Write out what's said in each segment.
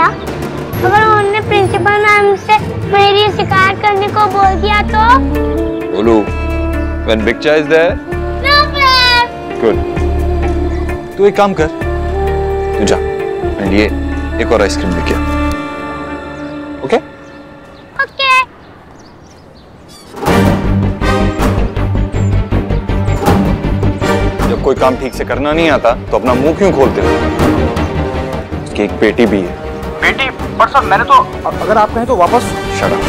क्या? अगर उन्होंने प्रिंसिपल मैम से मेरी शिकायत करने को बोल दिया तो? बोलो, when Bikcha is there? No sir. Good. तू एक काम कर, तू जा, मेरे लिए एक और आइसक्रीम लेके आ। ओके? ओके। जब कोई काम ठीक से करना नहीं आता तो अपना मुंह क्यों खोलते हो? उसकी एक बेटी भी है। बेटी? पर सर मैंने तो, अगर आप कहें तो वापस। Shut up.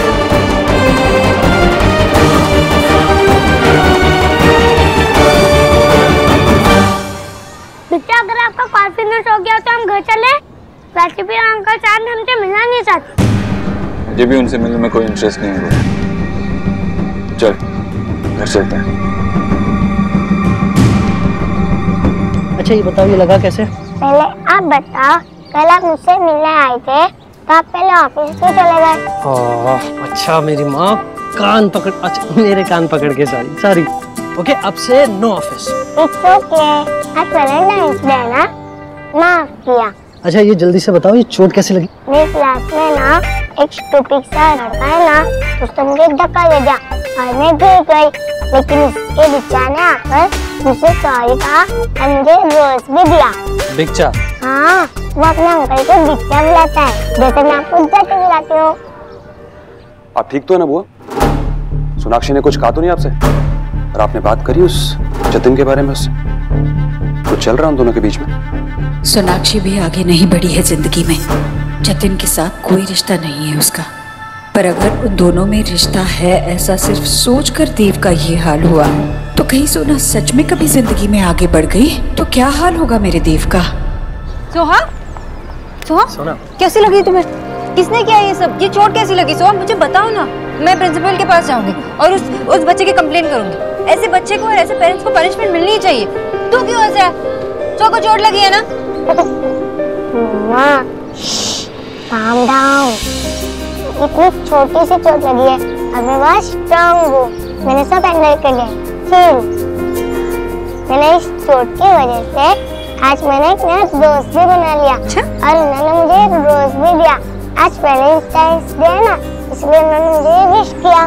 बेटा अगर आपका कॉल फिनिश हो गया तो हम घर चले? वैसे भी अंकल चांद हमसे मिलना नहीं चाहते। मुझे भी उनसे मिलने में कोई इंटरेस्ट नहीं है। चल, घर चलते हैं। अच्छा ये बताओ, ये लगा कैसे? पहले आप बताओ, कल आप मुझसे मिलने आए थे तो आप पहले ऑफिस क्यों चले गए? अच्छा मेरी माँ कान पकड़, अच्छा मेरे कान पकड़ के सॉरी ओके, अब से नो ऑफिस। इट्स ओके, आज वैलेंटाइंस डे है ना, माफ किया। अच्छा ये जल्दी से बताओ, ये चोट कैसे लगी? मेरी क्लास में ना एक स्टूपिड सा लड़का है ना, उसने मुझे धक्का दे दिया और मैं गिर गई, लेकिन उसके बिच्चा ने आकर मुझसे सॉरी कहा और मुझे रोज भी दिया। बिच्चा? हाँ, वो अपने अंकल को बिच्चा बुलाता है, जैसे मैं आपको जट्टू बुलाती हूँ। आप ठीक तो है ना बुआ? सोनाक्षी ने कुछ कहा तो नहीं आपसे? और आपने बात करी उस जतिन के बारे में उससे? कुछ चल रहा उन दोनों के बीच में? सोनाक्षी भी आगे नहीं बढ़ी है जिंदगी में। जतिन के साथ कोई रिश्ता नहीं है उसका, पर अगर उन दोनों में रिश्ता है ऐसा सिर्फ सोचकर देव का ये हाल हुआ, तो कहीं सोना सच में कभी जिंदगी में आगे बढ़ गई तो क्या हाल होगा मेरे देव का? सोहा, सोहा, सोना कैसी लगी तुम्हें? किसने किया ये सब? ये चोट कैसी लगी? सोहा मुझे बताओ ना, मैं प्रिंसिपल के पास जाऊंगी और उस बच्चे की कंप्लेंट करूंगी। ऐसे बच्चे को और ऐसे पेरेंट्स को पनिशमेंट मिलनी ही चाहिए। तू क्यों हंस रहा है? सोहा को चोट लगी है ना? माँ, calm down। इतनी छोटी सी चोट लगी है और मैं बहुत स्ट्रांग हूँ, मैंने सब हैंडल कर लिया। मैंने इस चोट की वजह से आज मैंने एक नया दोस्त भी बना लिया और उन्होंने मुझे एक रोज भी दिया। आज वैलेंटाइंस डे है ना, इसलिए उन्होंने मुझे विश किया।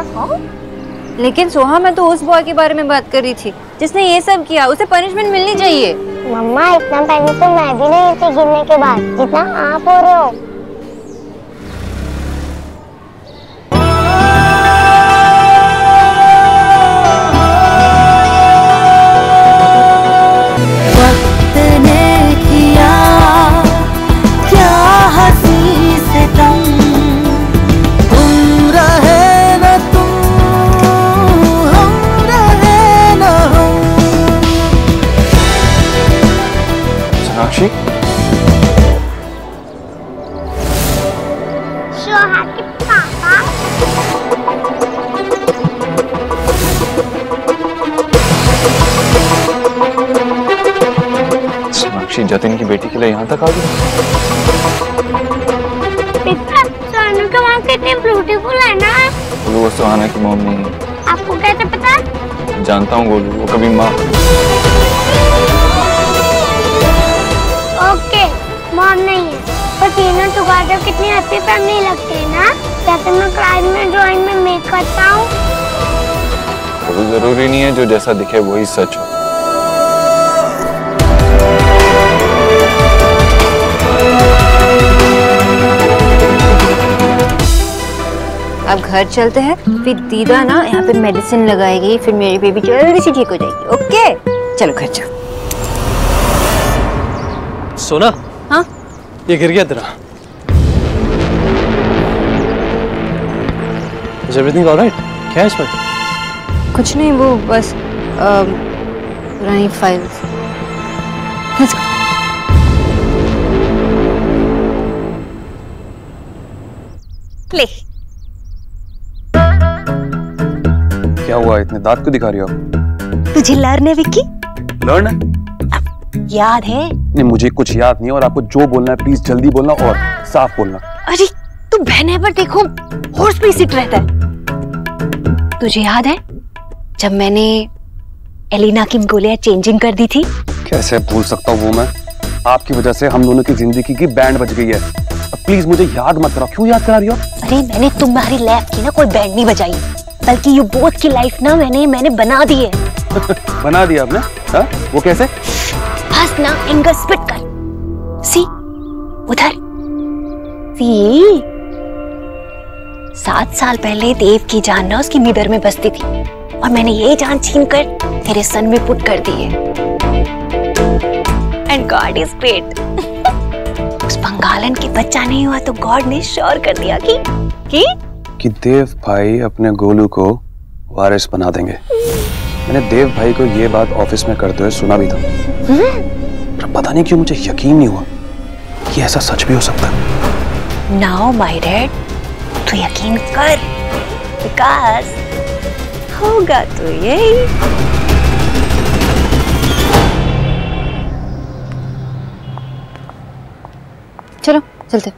लेकिन सोहा मैं तो उस बॉय के बारे में बात कर रही थी जिसने ये सब किया, उसे पनिशमेंट मिलनी चाहिए। मम्मा इतना पैनिक तो मैं भी नहीं थी गिरने के बाद जितना आप हो रहे हो। सोहा के पापा। सोनाक्षी जतिन की बेटी के लिए यहाँ तक आ गई? सोनू का मॉम कितनी ब्यूटीफुल है ना? वो सुहाना की मॉम नहीं है। आपको कैसे पता? जानता हूँ गोलू, वो कभी माँ। ओके, मॉम नहीं है, पर तीनों टुगेदर कितनी हैप्पी फैमिली लगती है ना? जैसे मैं क्लास में ड्राइंग में मेक करता हूँ। तो जरूरी नहीं है जो जैसा दिखे वही सच हो। अब घर चलते हैं, फिर दीदा ना यहाँ पे मेडिसिन लगाएगी, फिर मेरी बेबी जल्दी से ठीक हो जाएगी। ओके चलो घर चलो। सोना, हाँ ये गिर गया तेरा। Is everything all right? क्या है इसमें? कुछ नहीं, वो बस पुरानी फाइल्स। ले। क्या हुआ, इतने दांत क्यों दिखा रही हो? तुझे लर्न है विक्की? लर्न? याद है? नहीं मुझे कुछ याद नहीं, और आपको जो बोलना है प्लीज जल्दी बोलना और साफ बोलना। अरे तू बहने पर देखो हॉर्स पे सिट रहता है। तुझे याद है जब मैंने एलिना की गोलियां चेंजिंग कर दी थी? कैसे भूल सकता हूँ वो मैं। आपकी वजह से हम दोनों की जिंदगी की बैंड बज गई है। अब प्लीज मुझे याद मत कराओ। क्यों याद करा रही हो? अरे मैंने तुम्हारी लाइफ की ना कोई बैंड नहीं बजाई, बल्कि यू बोथ की लाइफ ना मैंने बना दी है। बना दिया आपने? हाँ? वो कैसे? बस ना एंगर स्पिट कर। सी उधर, सी 7 साल पहले देव की जान ना उसकी नीडर में बसती थी, और मैंने ये जान छीन कर तेरे सन में पुट कर दी है। And God is great. उस बंगालन की बच्चा नहीं हुआ तो गॉड ने श्योर कर दिया कि देव भाई अपने गोलू को वारिस बना देंगे। मैंने देव भाई को ये बात ऑफिस में करते हुए सुना भी था, पर पता नहीं क्यों मुझे यकीन नहीं हुआ कि ऐसा सच भी हो सकता है। नाउ माय डैड, तू यकीन कर, बिकॉज़ होगा तो यही। चलो चलते।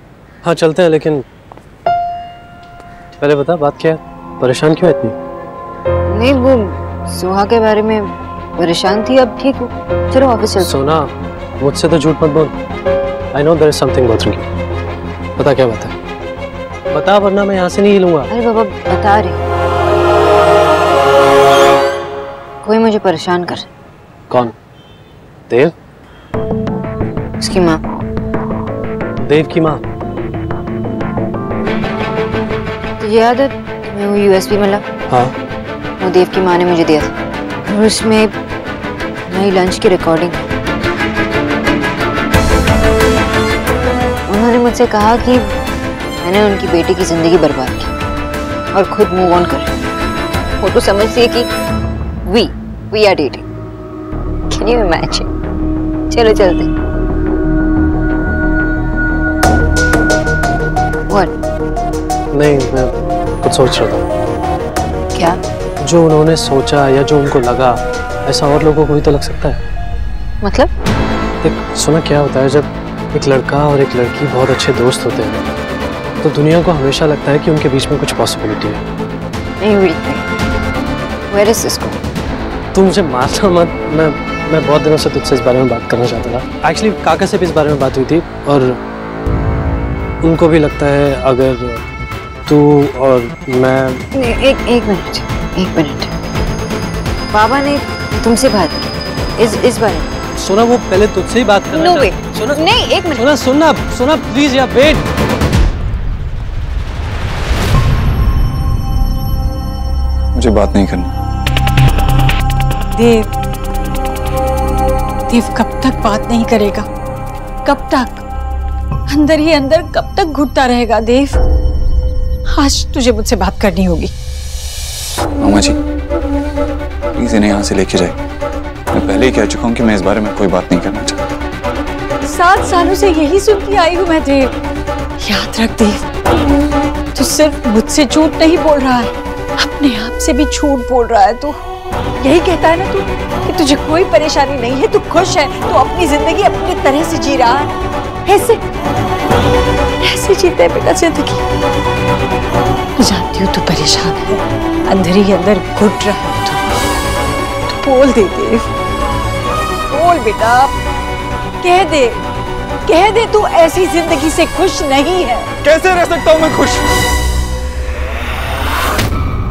हाँ चलते हैं, लेकिन पहले बता बात क्या है, परेशान क्यों है इतनी? नहीं, वो सोहा के बारे में परेशान थी, अब ठीक हो। चलो ऑफिस चलते। सोना, मुझसे तो झूठ मत बोल। I know there is something bothering you. बता क्या बात है, बता, वरना मैं यहाँ से नहीं हिलूंगा। अरे बाबा बता रही, कोई मुझे परेशान कर। कौन? देव? उसकी माँ। देव की माँ? तुझे याद है तुम्हें वो यूएसबी मिला? हाँ। वो देव की माँ ने मुझे दिया था, और उसमें नई लंच की रिकॉर्डिंग है। उन्होंने मुझसे कहा कि मैंने उनकी बेटी की जिंदगी बर्बाद की और खुद मूव ऑन कर। वो तो समझती है कि we are dating. Can you imagine? चलो चलते। What? नहीं, मैं कुछ सोच रहा था। क्या? जो उन्होंने सोचा या जो उनको लगा, ऐसा और लोगों को भी तो लग सकता है। मतलब? देख सुना, क्या होता है जब एक लड़का और एक लड़की बहुत अच्छे दोस्त होते हैं तो दुनिया को हमेशा लगता है कि उनके बीच में कुछ पॉसिबिलिटी है। नहीं हुई। Where is this going? तू मुझे मारना मत, मैं बहुत दिनों से तुझसे इस बारे में बात करना चाहता था। एक्चुअली काका से भी इस बारे में बात हुई थी, और उनको भी लगता है अगर तू और मैं। एक मिनट। बाबा ने तुमसे बात की इस बारे में? सोना, वो पहले तुझसे ही बात करना। नो वे। सोना, नहीं, एक मिनट। सोना प्लीज, या वेट। मुझे बात नहीं करनी। देव कब तक बात नहीं करेगा? कब तक अंदर ही अंदर कब तक घुटता रहेगा? देव, आज तुझे मुझसे बात करनी होगी। मामा जी प्लीज इन्हें यहाँ से लेके जाए। मैं पहले ही कह चुका हूँ कि मैं इस बारे में कोई बात नहीं करना चाहता। 7 सालों से यही सुन के आई हूँ मैं देव। याद रख देव, तू सिर्फ मुझसे झूठ नहीं बोल रहा है, अपने आप से भी झूठ बोल रहा है। तू यही कहता है ना तू कि तुझे कोई परेशानी नहीं है, तू खुश है, तू अपनी जिंदगी अपनी तरह से जी रहा है। ऐसे जीते बेटा जिंदगी। मैं जानती हूँ तू परेशान है, अंदर ही अंदर घुट रहा है। तू बोल दे देव, बोल बेटा, कह दे तू ऐसी जिंदगी से खुश नहीं है। कैसे रह सकता हूँ मैं खुश?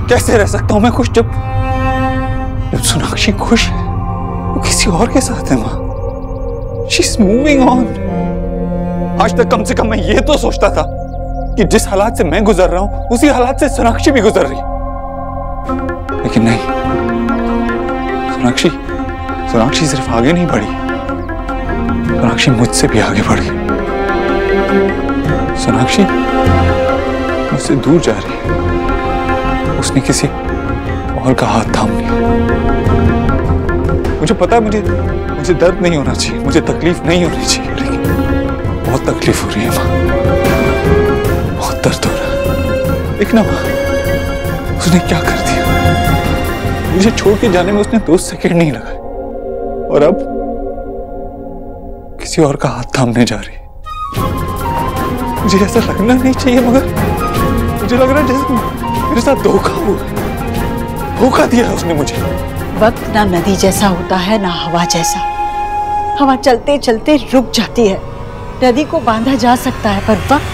कैसे रह सकता हूँ मैं खुश जब सोनाक्षी खुश है? वो किसी और के साथ है माँ। She's moving on। आज तक कम से कम मैं ये तो सोचता था कि जिस हालात से मैं गुजर रहा हूं उसी हालात से सोनाक्षी भी गुजर रही, लेकिन नहीं। सोनाक्षी सिर्फ आगे नहीं बढ़ी, सोनाक्षी मुझसे भी आगे बढ़ गई। सोनाक्षी मुझसे दूर जा रही है, उसने किसी और का हाथ थाम लिया। मुझे पता है मुझे दर्द नहीं होना चाहिए, मुझे तकलीफ नहीं होनी चाहिए, लेकिन बहुत तकलीफ हो रही है माँ, बहुत दर्द हो रहा है। देखना माँ, उसने क्या कर दिया। मुझे छोड़ के जाने में उसने 2 सेकंड नहीं लगाए, और अब किसी और का हाथ थामने जा रही है। मुझे ऐसा लगना नहीं चाहिए, मगर मुझे लग रहा है जैसे मेरे साथ धोखा हुआ। धोखा दिया उसने मुझे। वक्त ना नदी जैसा होता है ना हवा जैसा। हवा चलते चलते रुक जाती है, नदी को बांधा जा सकता है, पर वक्त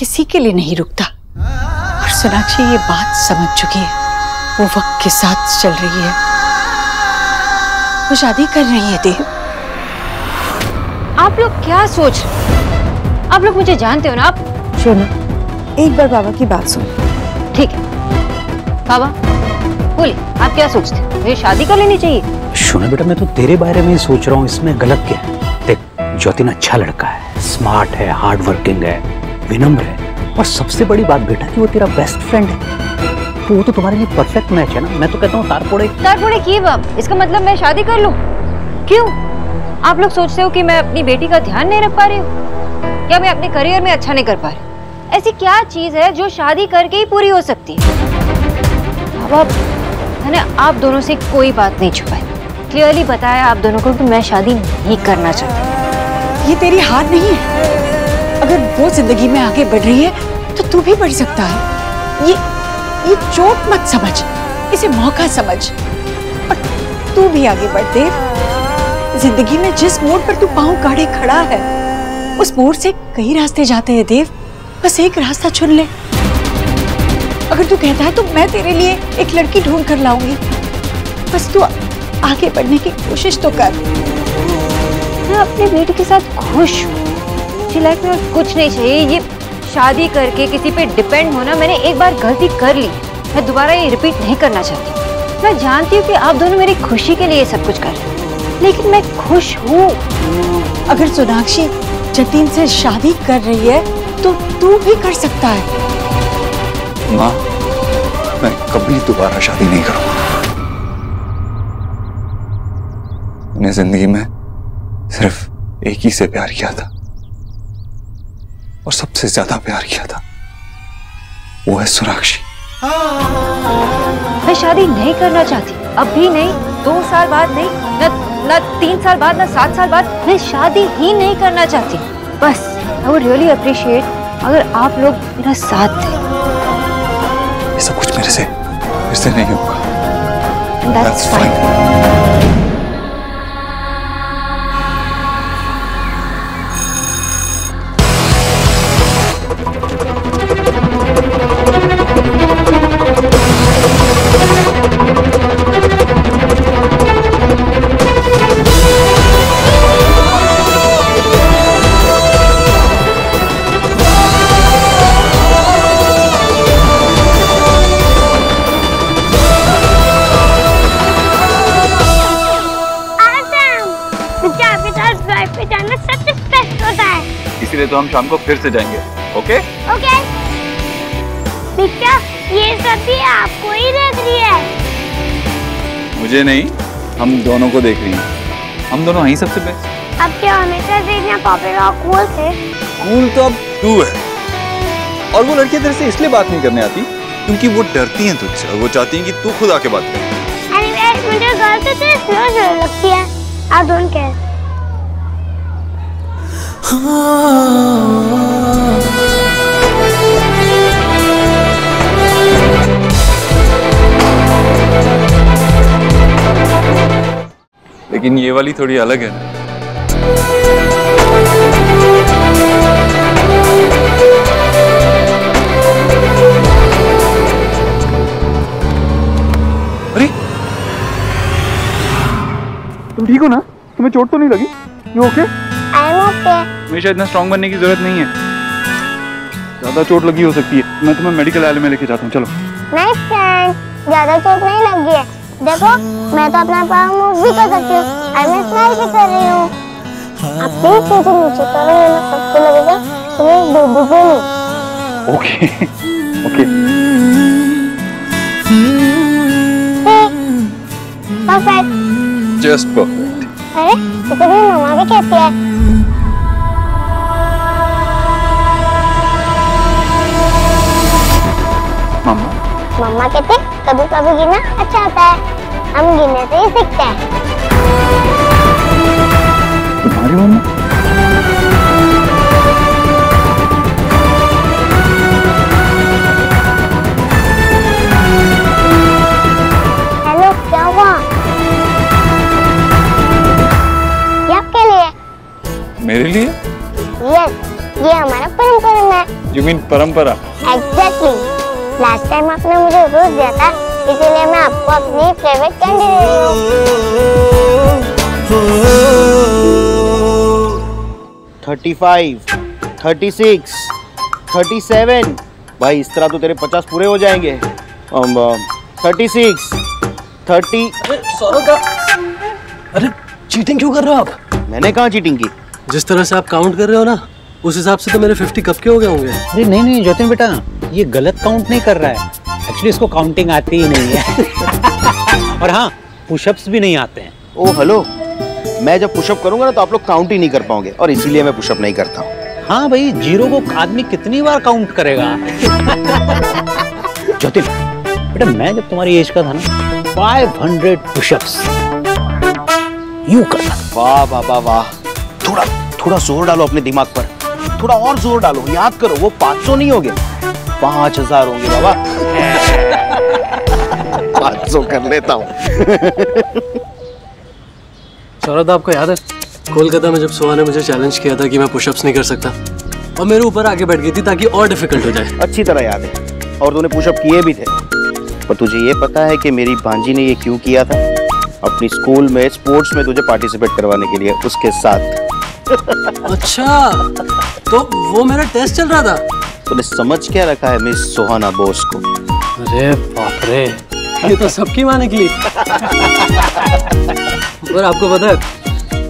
किसी के लिए नहीं रुकता। और सोनाक्षी ये बात समझ चुकी है, वो वक्त के साथ चल रही है, वो शादी कर रही है। देव, आप लोग क्या सोच रहे हो? आप लोग मुझे जानते हो ना। आप सुनो, एक बार बाबा की बात सुन। ठीक है बाबा, बोलिए आप क्या सोचते हो? मुझे शादी कर लेनी चाहिए? सुनो बेटा, मैं तो तेरे बारे में ही सोच रहा हूँ, इसमें गलत क्या है? देख, जतिन अच्छा लड़का है, स्मार्ट है, हार्ड वर्किंग है, विनम्र है, और सबसे बड़ी बात बेटा कि वो तेरा बेस्ट फ्रेंड है, तो वो तो तुम्हारे लिए परफेक्ट मैच है ना। मैं तो कहता हूँ तारपोड़े की बाप, इसका मतलब मैं शादी कर लूं? क्यों? आप लोग सोचते हो कि मैं अपनी बेटी का ध्यान नहीं रख पा रही हूँ, या मैं अपने करियर में अच्छा नहीं कर पा रही? ऐसी क्या चीज है जो शादी करके ही पूरी हो सकती है? बाबा, मैंने आप दोनों से कोई बात नहीं छुपाई, क्लियरली बताया आप दोनों को कि मैं शादी नहीं करना चाहती। ये तेरी हार नहीं है। अगर वो जिंदगी में आगे बढ़ रही है तो तू भी बढ़ सकता है। ये चोट मत समझ, इसे मौका समझ, और तू भी आगे बढ़। देव, जिंदगी में जिस मोड़ पर तू पांव गाड़े खड़ा है, उस मोड़ से कई रास्ते जाते हैं। देव, बस एक रास्ता चुन ले। अगर तू कहता है तो मैं तेरे लिए एक लड़की ढूंढ कर लाऊंगी, बस तू आगे बढ़ने की कोशिश तो कर। मैं अपनी बेटी के साथ खुश हूँ, मुझे लाइफ में कुछ नहीं चाहिए। ये शादी करके किसी पे डिपेंड होना, मैंने एक बार गलती कर ली, मैं दोबारा ये रिपीट नहीं करना चाहती। मैं जानती हूँ कि आप दोनों मेरी खुशी के लिए सब कुछ कर रहे हैं, लेकिन मैं खुश हूँ। अगर सोनाक्षी जतिन से शादी कर रही है तो तू भी कर सकता है। माँ, मैं कभी दोबारा शादी नहीं करूंगा। मैंने जिंदगी में सिर्फ एक ही से प्यार किया था, और सबसे ज्यादा प्यार किया था, वो है सोनाक्षी। मैं शादी नहीं करना चाहती, अब भी नहीं, 2 साल बाद नहीं, न 3 साल बाद, न 7 साल बाद, मैं शादी ही नहीं करना चाहती। बस आई वुड रियली अप्रिशिएट अगर आप लोग मेरा साथ दें। ये सब कुछ मेरे से नहीं होगा। That's fine. इसीलिए तो हम शाम को फिर से जाएंगे। Okay okay. ये सब भी आपको ही देख रही है? मुझे नहीं, हम दोनों को देख रही हैं। हम दोनों ही सबसे बेस्ट। अब क्या हमेशा से इतना पॉपुलर और कूल थे? कूल तो अब तू है, और वो लड़कियां तेरे से इसलिए बात नहीं करने आती क्योंकि वो डरती हैं तुझसे, और वो चाहती हैं कि तू खुद आके बात करे। एनीवेज, मुझे गर्ल से तेरी स्लो लगती है। I don't care. लेकिन ये वाली थोड़ी अलग है ना। अरे, तुम ठीक हो ना? तुम्हें चोट तो नहीं लगी? You okay? I am okay. हमेशा इतना स्ट्रांग बनने की जरूरत नहीं है, ज्यादा चोट लगी हो सकती है। मैं तुम्हें मेडिकल आइल में लेके जाता हूँ, चलो। नहीं फ्रेंड, ज्यादा चोट नहीं लगी है। देखो, मैं तो अपना पैर मूव भी कर सकती हूँ, और मैं स्माइल भी कर रही हूँ। अब प्लीज मुझे नीचे करो, वरना सबको लगेगा तुम्हें बेबी को नहीं। Okay okay. Perfect. Just perfect. अरे, इसे भी मम्मा भी कहती है। मम्मा? मम्मा कहते कभी कभी गिनना अच्छा होता है, हम गिनने से ही सीखते हैं। तुम्हारी मम्मा? हेलो, क्या हुआ? ये आपके लिए? मेरे लिए? यस, ये हमारा परम है। You mean परंपरा? Exactly. लास्ट टाइम आपने मुझे रोज दिया था, इसीलिए मैं आपको अपनी फेवरेट कैंडी दे रही हूँ। 35, 36, 37। भाई इस तरह तो तेरे 50 पूरे हो जाएंगे। 36, 30। सौरभ का, अरे चीटिंग क्यों कर रहे हो आप? मैंने कहाँ चीटिंग की? जिस तरह से आप काउंट कर रहे हो ना, उस हिसाब से तो मेरे 50 कब के हो गए होंगे। अरे नहीं नहीं जतिन बेटा, ये गलत काउंट नहीं कर रहा है। एक्चुअली इसको काउंटिंग आती ही नहीं है। और हाँ, पुशअप्स भी नहीं आते हैं। ओ हेलो, मैं जब पुशअप करूंगा ना तो आप लोग काउंट ही नहीं कर पाओगे, और इसीलिए मैं पुशअप नहीं करता हूँ। हाँ भाई, जीरो को आदमी कितनी बार काउंट करेगा? ज्योति बेटा, मैं जब तुम्हारी एज का था ना, 500 पुशअप्स यूं करता। वाह वाह वाह वाह, थोड़ा थोड़ा जोर डालो अपने दिमाग पर, थोड़ा और जोर डालो, याद करो वो 500 नहीं होंगे, 5000 होंगे बाबा। 500 कर लेता हूँ। सौरभ, आपको याद है कोलकाता में जब सोहा ने मुझे चैलेंज किया था कि मैं पुशअप्स नहीं कर सकता, और मेरे ऊपर आके बैठ गई थी ताकि और डिफिकल्ट हो जाए? अच्छी तरह याद है, और तूने पुशअप किए भी थे। पर तुझे ये पता है कि मेरी भांजी ने ये क्यों किया था? अपनी स्कूल में स्पोर्ट्स में तुझे पार्टिसिपेट करवाने के लिए उसके साथ। अच्छा, तो वो मेरा टेस्ट चल रहा था। तूने समझ क्या रखा है मिस सुहाना बोस को? अरे बाप रे, ये तो सबकी माँ निकली। पर आपको पता है,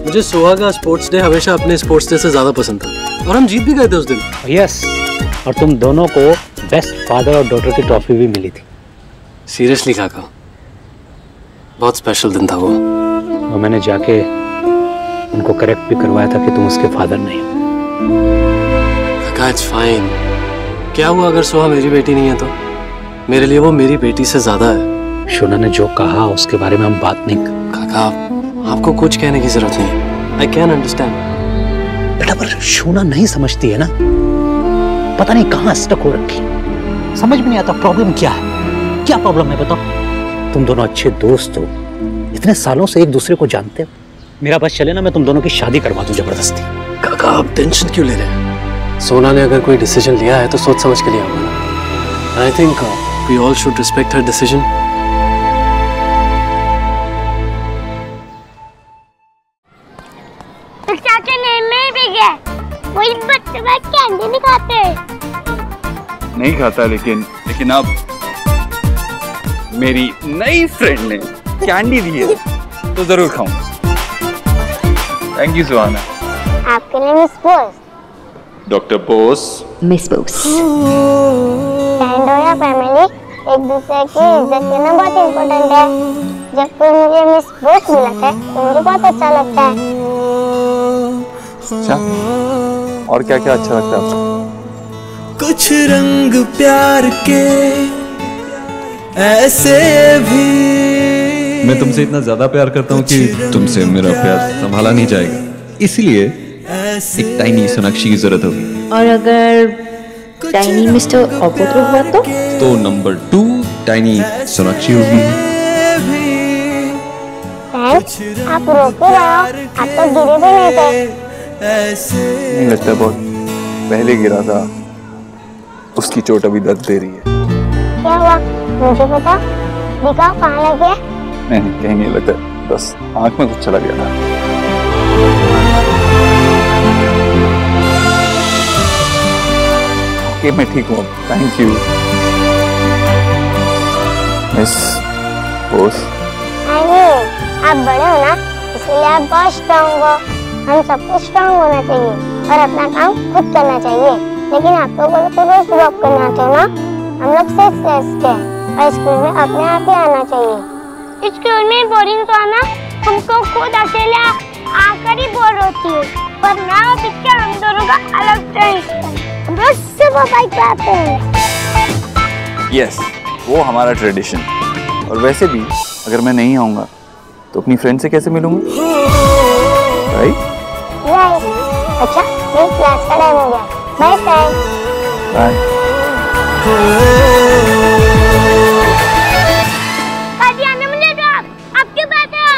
मुझे सोहा का स्पोर्ट्स डे हमेशा अपने स्पोर्ट्स डे से ज्यादा पसंद था, और हम जीत भी गए थे उस दिन। यस, और तुम दोनों को बेस्ट फादर और डॉटर की ट्रॉफी भी मिली थी। सीरियसली काका, बहुत स्पेशल दिन था वो। और मैंने जाके उनको करेक्ट भी करवाया था कि तुम उसके फादर नहीं हो। काका इट्स फाइन। क्या हुआ अगर सोहा मेरी बेटी नहीं है तो? मेरे लिए वो मेरी बेटी से ज्यादा है। शोना ने जो कहा उसके बारे में हम बात नहीं काका, आपको कुछ कहने की जरूरत नहीं है। I can understand. बेटा, पर शोना नहीं समझती है ना, पता नहीं कहाँ स्टक हो रखी, समझ में नहीं आता प्रॉब्लम क्या है। क्या प्रॉब्लम है बताओ? तुम दोनों अच्छे दोस्त हो, इतने सालों से एक दूसरे को जानते हो। मेरा बस चले ना, मैं तुम दोनों की शादी करवा दूं जबरदस्ती। काका, आप टेंशन क्यों ले रहे हैं? सोना ने अगर कोई डिसीजन लिया है तो सोच समझ के लिया होगा ना। I think we all should respect her decision. चाचा नहीं भी गया, वही बच्चे कैंडी नहीं खाते। नहीं खाता, लेकिन अब मेरी नई फ्रेंड ने कैंडी दी है तो जरूर खाऊंगा। थैंक यू सुहाना। आपके लिए miss Bose. Doctor Bose. Miss Bose. Friend हो या फैमिली, एक दूसरे की इज्जत करना बहुत इम्पोर्टेंट है। जब कोई मुझे मिस बोस मिलता है तो मुझे बहुत अच्छा लगता है। अच्छा, और क्या क्या अच्छा लगता है आपको? कुछ रंग प्यार के ऐसे भी। मैं तुमसे इतना ज्यादा प्यार करता हूँ कि तुमसे मेरा प्यार संभाला नहीं जाएगा, इसलिए एक टाइनी सोनाक्षी की जरूरत होगी। और अगर टाइनी मिस्टर अपोत्रो हुआ तो नंबर 2 टाइनी सोनाक्षी होगी। आप रोक क्यों रहे हो? आप तो गिरे भी नहीं थे। नहीं लगता, बहुत पहले गिरा था, उसकी चोट अभी दर्द दे रही है। क्या हुआ मुझे पता, दिखाओ कहाँ लग गया? नहीं, कहीं नहीं लगता, बस आंख में कुछ चला गया था। ओके, मैं ठीक हूँ, थैंक यू मिस बोस। आप बड़े हो ना, इसलिए आप बहुत स्ट्रांग हो। हम सबको स्ट्रांग होना चाहिए और अपना काम खुद करना चाहिए। लेकिन आप लोगों को तो रोज ड्रॉप करना चाहिए ना। हम लोग सेफ हैं और स्कूल में अपने आप ही आना चाहिए। स्कूल में बोरिंग तो आना, हमको खुद अकेले आकर ही बोर होती है। पर ना पिक्चर हम दोनों का अलग टाइम, हम रोज सुबह बाइक पे आते हैं। यस, वो हमारा ट्रेडिशन। और वैसे भी अगर मैं नहीं आऊंगा तो अपनी फ्रेंड से कैसे मिलूंगा? राइट? अच्छा, मेरी क्लास का टाइम हो गया। Bye friend. बाय। पाजी आने मुझे दो। आप क्यों बैठे हो?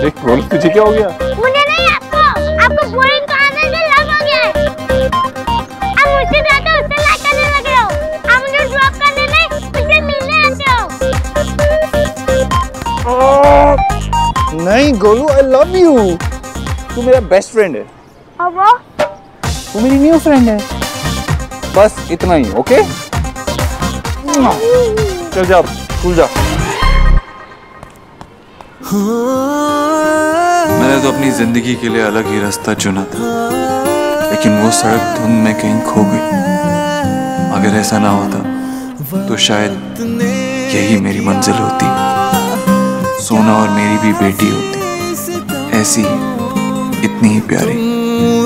देख बोल, तुझे क्या हो गया? मुझे नहीं, आपको बोरिंग तो आने से लग हो गया है। आप मुझसे ज्यादा उससे गोलू, आई लव यू। तू मेरा बेस्ट फ्रेंड है। और वो? तू मेरी न्यू फ्रेंड है। बस इतना ही, ओके? चल जा, स्कूल जा। मैंने तो अपनी जिंदगी के लिए अलग ही रास्ता चुना था, लेकिन वो सड़क धुंध में कहीं खो गई। अगर ऐसा ना होता तो शायद यही मेरी मंजिल होती। सोना और मेरी भी बेटी होती, ऐसी इतनी ही प्यारी।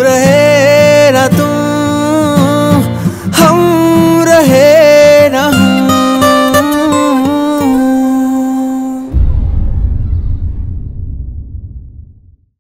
रहे ना तुम, हम रहे